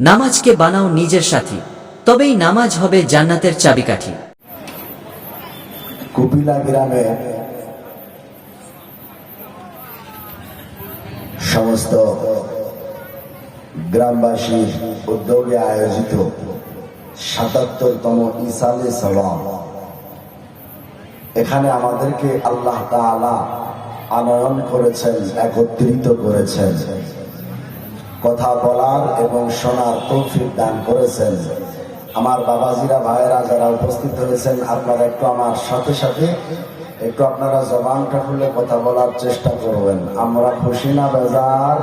নামাজকে বানাও নিজের সাথী, তবেই নামাজ হবে জান্নাতের চাবিকাঠি। কুপিলা গ্রামে সমস্ত গ্রামবাসীর উদ্যোগে আয়োজিত ৭৭তম ইসালে সওয়াব, এখানে আমাদেরকে আল্লাহ তাআলা আনয়ন করেছেন, একত্রিত করেছেন, কথা বলার এবং শোনার তৌফিক দান করেছেন। আমার বাবাজিরা, ভাইয়েরা যারা উপস্থিত হয়েছেন, আপনারা একটু আমার সাথে সাথে একটু আপনারা জবানটা খুলে কথা বলার চেষ্টা করবেন। আমরা খুশি না বেজার?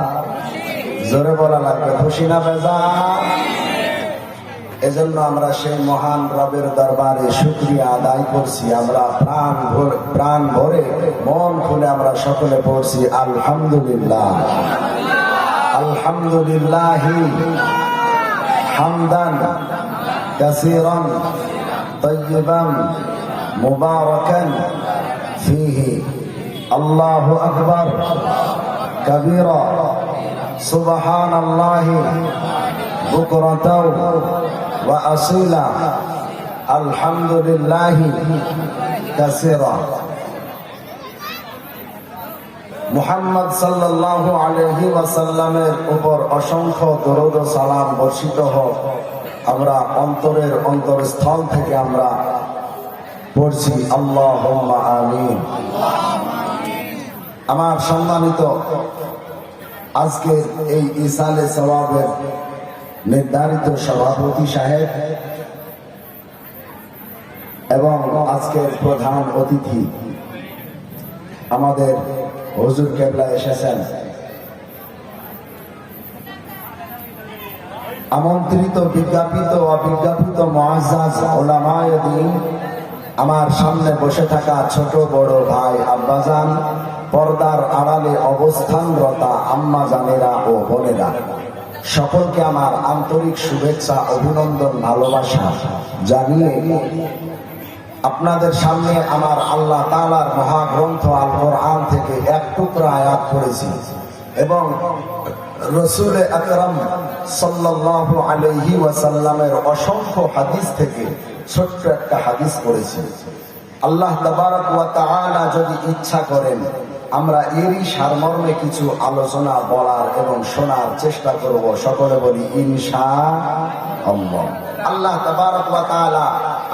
জোরে বলা লাগবে, খুশি না বেজার? এজন্য আমরা সেই মহান রবের দরবারে শুকরিয়া আদায় করছি। আমরা প্রাণ ভরে মন খুলে আমরা সকলে পড়ছি আলহামদুলিল্লাহ, আলহামদুলিল্লাহি হামদান কাসীরান তাইয়িবান মুবারাকান ফীহি। আল্লাহু আকবার কাবীরা, সুবহানাল্লাহি বুকরাতাও ওয়া আসীলা, আলহামদুলিল্লাহি কাসীরা। মুহাম্মদ সাল্লাল্লাহু আলাইহি ওয়াসাল্লামের উপর অসংখ্য দরুদ ও সালাম বর্ষিত হোক। আমরা অন্তরের অন্তরস্থল থেকে আমরা পড়ছি আল্লাহুম্মা আমিন। আমার সম্মানিত আজকের এই ইসালে সওয়াবের নির্ধারিত সভাপতি সাহেব এবং আজকের প্রধান অতিথি আমাদের হুজুর কেবলা এসেছেন, আমন্ত্রিত বিজ্ঞাপিত অবিজ্ঞাপিত মুআজ্জাজ উলামায়ে দ্বীন, আমার সামনে বসে থাকা ছোট বড় ভাই আব্বাজান, পর্দার আড়ালে অবস্থানরতা আম্মা জানেরা ও বোনেরা, সকলকে আমার আন্তরিক শুভেচ্ছা, অভিনন্দন, ভালোবাসা জানিয়ে আপনাদের সামনে আমার আল্লাহ তাআলার মহাগ্রন্থ আল কোরআন থেকে এক টুকরা আয়াত পড়েছি এবং রাসূল আকরাম সাল্লাল্লাহু আলাইহি ওয়াসাল্লামের অসংখ্য হাদিস থেকে ছোট্ট একটা হাদিস পড়েছি। আল্লাহ তাবারক ওয়া তাআলা যদি ইচ্ছা করেন, আমরা এরই সারমর্মে কিছু আলোচনা বলার এবং শোনার চেষ্টা করব। সকলে বলি ইনশাআল্লাহ। আল্লাহ তাবারক ওয়া তাআলা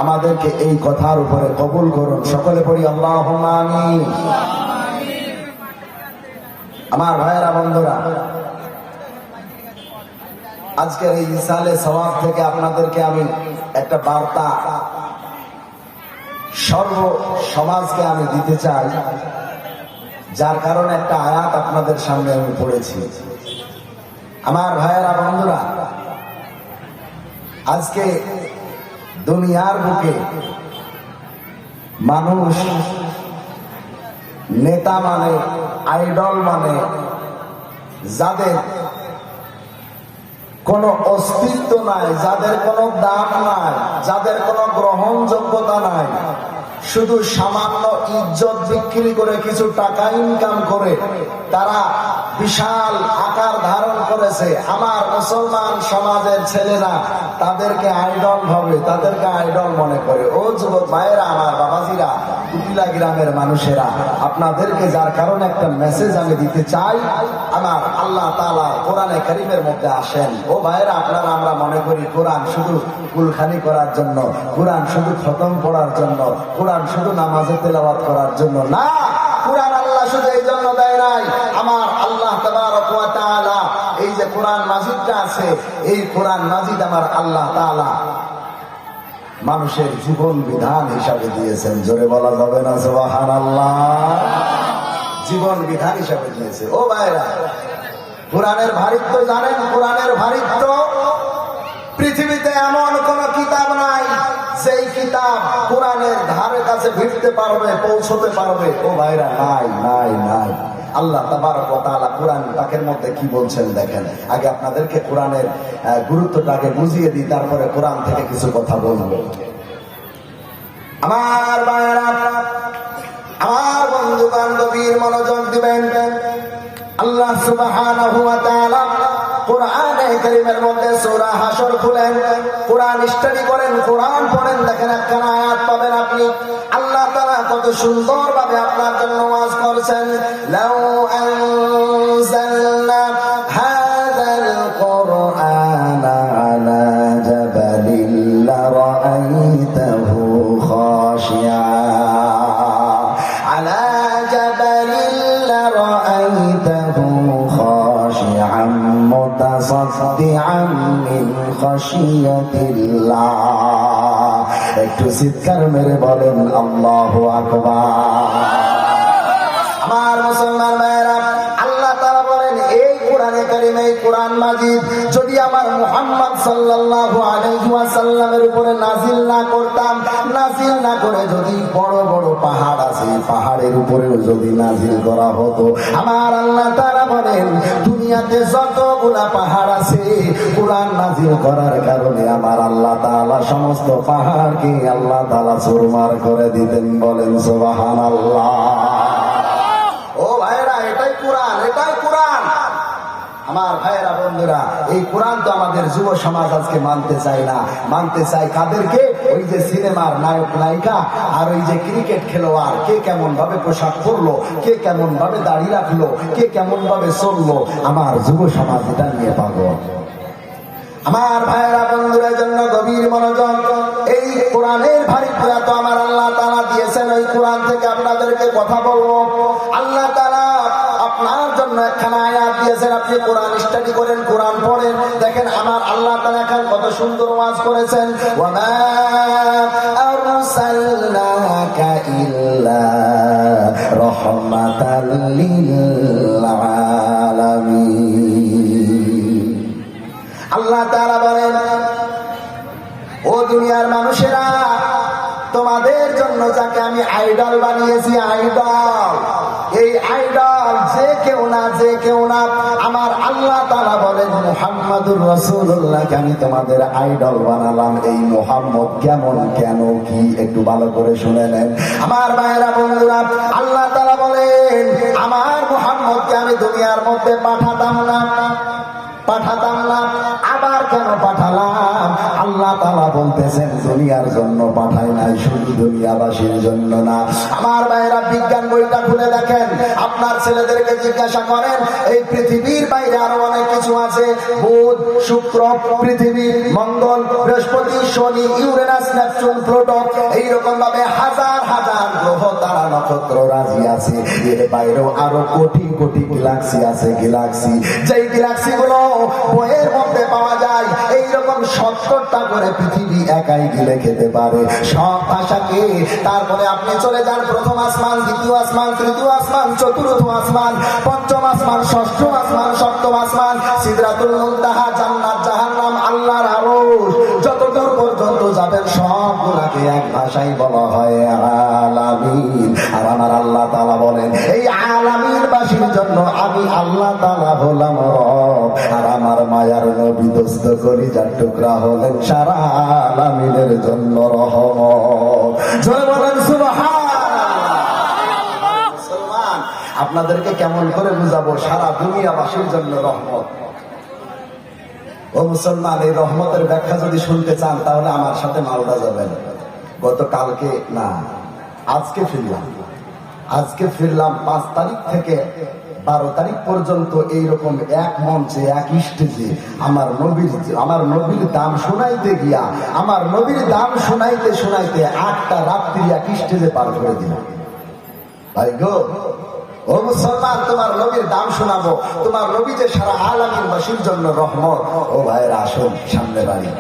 আমাদেরকে এই কথার উপরে কবুল করুন। সকলে পড়ি আল্লাহুম্মা আমিন। আমার ভাইয়েরা, বন্ধুরা, আজকের এই ইসালে সওয়াব থেকে আপনাদেরকে আমি একটা বার্তা সর্ব সমাজকে আমি দিতে চাই, যার কারণে একটা আয়াত আপনাদের সামনে আমি পড়েছি। আমার ভাইয়েরা, বন্ধুরা, আজকে দুনিয়ার বুকে মানুষ নেতা মানে, আইডল মানে, যাদের কোনো অস্তিত্ব নাই, যাদের কোনো দাম নাই, যাদের কোনো গ্রহণযোগ্যতা নাই, শুধু সামান্য ইজ্জত বিক্রি করে কিছু টাকা ইনকাম করে তারা বিশাল আকার ধারণ করেছে। আমার মুসলমান সমাজের ছেলেরা তাদেরকে আইডল ভাবে, তাদেরকে আইডল মনে করে। ও যুবক ভাইয়েরা, আমার বাবাজিরা, কুপিলা গ্রামের মানুষেরা, আপনাদেরকে যার কারণে একটা মেসেজ আমি দিতে চাই। আমার আল্লাহ তাআলা কোরআনে কারীমের মধ্যে আসেন। ও ভাইয়েরা, আপনারা আমরা মনে করি কোরআন শুধু কুলখানি করার জন্য, কোরআন শুধু খতম পড়ার জন্য, কোরআন শুধু নামাজে তেলাওয়াত করার জন্য না। কোরআন আল্লাহ শুধু এই জন্য দেয় নাই। আমার আল্লাহ তাবারক ওয়া তাআলা এই যে কোরআন মাজিদটা আছে, এই কোরআন মাজিদ আমার আল্লাহ তাআলা মানুষের জীবন বিধান হিসাবে দিয়েছেন। জোরে বলা যাবে না সুবহানাল্লাহ? জীবন বিধান হিসাবে দিয়েছে। ও ভাইরা, কোরআনের ভারিত্ব জানেন? কোরআনের ভারিত্ব, পৃথিবীতে এমন কোন কিতাব নাই সেই কিতাব কোরআনের ধারে কাছে ভিড়তে পারবে, পৌঁছতে পারবে। ও ভাইরা, নাই নাই নাই। আল্লাহ তাবারক ওয়া তাআলা কোরআন পাকের মধ্যে কি বলছেন দেখেন। আগে আপনাদেরকে কোরআনের গুরুত্বটাকে বুঝিয়ে দিই, তারপরে কোরআন থেকে কিছু কথা বলবো। আমার ভাইরা, আমার বন্ধু বান্ধবীর মনোযোগ দিবেন। আল্লাহ সুবহানাহু ওয়া তাআলা কোরআনে কারীমের মধ্যে সূরা হাসর খুলেন, কোরআন স্টাডি করেন, কোরআন পড়েন, দেখেন একখানা আয়াত পাবেন আপনি। আল্লাহ তাআলা কত সুন্দরভাবে আপনার জন্য ওয়াজ করছেন, লাউ আনজালনা হাযাল কুরআনা আলা জাবালিন লারাআইতাহু খাশিয়া আলা জাবালিন লারাআইতাহু খাশিআন মুতাসাদ্দিআন মিন খাশিয়াতিল্লাহ। একটু চিৎকার মেরে বলেন আল্লাহু আকবার। আমার মুসলমান ভাইরা, আল্লাহ তাআলা বলেন এই কোরআনে কারীম, এই কোরআন মাজিদ যদি আমার মুহাম্মদ সাল্লাল্লাহু আলাইহি ওয়াসাল্লামের উপরে নাজিল না করতাম, নাজিল না করে যদি বড় বড় পাহাড় আছে পাহাড়ের উপরেও যদি নাজিল করা হতো, আমার আল্লাহ তাআলা বলেন দুনিয়াতে যতগুলা পাহাড় আছে কোরআন নাজিল করার কারণে আমার আল্লাহ তাআলা সমস্ত পাহাড়কে আল্লাহ তাআলা চুরমার করে দিতেন। বলেন সুবহানাল্লাহ। ও ভাইরা, এটাই কোরআন, এটাই কোরআন। আমার ভাইয়েরা বন্ধুরা, এই কোরআন তো আমাদের যুব সমাজ আজকে মানতে চায় না। মানতে চায় কাদেরকে? ওই যে সিনেমার নায়ক নায়িকা আর ওই যে ক্রিকেট খেলোয়াড়, কে কেমন ভাবে পোশাক পরলো, কে কেমন ভাবে দাড়ি রাখলো, কে কেমন ভাবে চললো। আমার যুব সমাজ এটা নিয়ে পাগল। আমার ভাইয়েরা বন্ধুরা জন্য গভীর মনোযোগ। এই কোরআনের ভারী প্রয়াত আমার আল্লাহ তাআলা দিয়েছেন, ওই কোরআন থেকে আপনাদেরকে কথা বলবো। আল্লাহ তাআলা আপনার জন্য একখানা আয়াত দিয়েছেন, আপনি কোরআন স্টাডি করেন, কোরআন পড়েন, দেখেন আমার আল্লাহ তাআলা এখন কত সুন্দর ওয়াজ করেছেন। ওয়া মা আরসালনাকা ইল্লা রাহমাতাল লিল আলামিন। আল্লাহ তাআলা বলেন, ও দুনিয়ার মানুষেরা, তোমাদের জন্য যাকে আমি আইডল বানিয়েছি, আইডল, এই আইডল যে কেউ না, যে কেউ না, আমার আল্লাহ তাআলা বলেন মুহাম্মাদুর রাসূলুল্লাহকে আমি তোমাদের আইডল বানালাম। এই মুহাম্মদ কেমন, কেন, কি, একটু ভালো করে শুনে নেন আমার ভাইয়েরা বন্ধুরা। আল্লাহ তাআলা বলেন আমার মুহাম্মদকে আমি দুনিয়ার মধ্যে পাঠাতাম না। আবার কেন পাঠালাম? আল্লাহ তাআলা বলতেছেন দুনিয়ার জন্য পাঠাই নাই, শুধু দুনিয়াবাসীর জন্য না। আমার ভাইয়েরা, বিজ্ঞান বইটা খুলে দেখেন, আপনার ছেলেদেরকে জিজ্ঞাসা করেন এই পৃথিবীর বাইরে আরো অনেক কিছু আছে। বুধ, শুক্র, পৃথিবী, মঙ্গল, বৃহস্পতি, শনি, ইউরেনাস, নেপচুন, প্লুটো, এইরকম ভাবে হাজার হাজার গ্রহ তারা নক্ষত্র রাজি আছে। এর বাইরেও আরো কোটি কোটি গ্যালাক্সি আছে। গ্যালাক্সি, যেই গ্যালাক্সি গুলো বইয়ের মধ্যে পাওয়া যায়, এইরকম 70টা করে পৃথিবী একাই গিলে খেতে পারে সব ভাষাকে। তারপরে আপনি চলে যান প্রথম আসমান, দ্বিতীয় আসমান, তৃতীয় আসমান, চতুর্থ আসমান, পঞ্চম আসমান, ষষ্ঠ আসমান, সপ্তম আসমান, সিদরাতুল মুনতাহা, জান্নাত, জাহান্নাম, আল্লাহর আরশ, যতদূর পর্যন্ত যাবেন সবগুলাকে এক ভাষায় বলা হয় আলামিন। আর আমার আল্লাহ তাআলা বলেন এই আলামিন বাসীর জন্য আমি আল্লাহ তাআলা হলাম রব। আর আমার মায়ার নবী দোস্ত কলিজার টুকরা হলেন সারা আলামিনের জন্য রহমত। জয় বলেন সুবহানাল্লাহ। মুসলমান, আপনাদেরকে কেমন করে বুঝাবো সারা দুনিয়াবাসীর জন্য রহমত? ও মুসলমান, এই রহমতের ব্যাখ্যা যদি শুনতে চান তাহলে আমার সাথে মালদা যাবেন। গতকালকে না, আজকে ফিরলাম 5 তারিখ থেকে 12 তারিখ পর্যন্ত এইরকম এক মঞ্চে, এক স্টেজে আমার নবীর দাম শোনাইতে গিয়া, আমার নবীর দাম শোনাইতে 8টা রাত্রি এক স্টেজে পার করে দিলাম। ভাই গো, ও মুসলমান, তোমার নবীর দাম শোনাবো, তোমার নবী যে সারা আলামিন বাসীর জন্য রহমত। ও ভাইয়েরা, আসুন সামনে বাড়ি।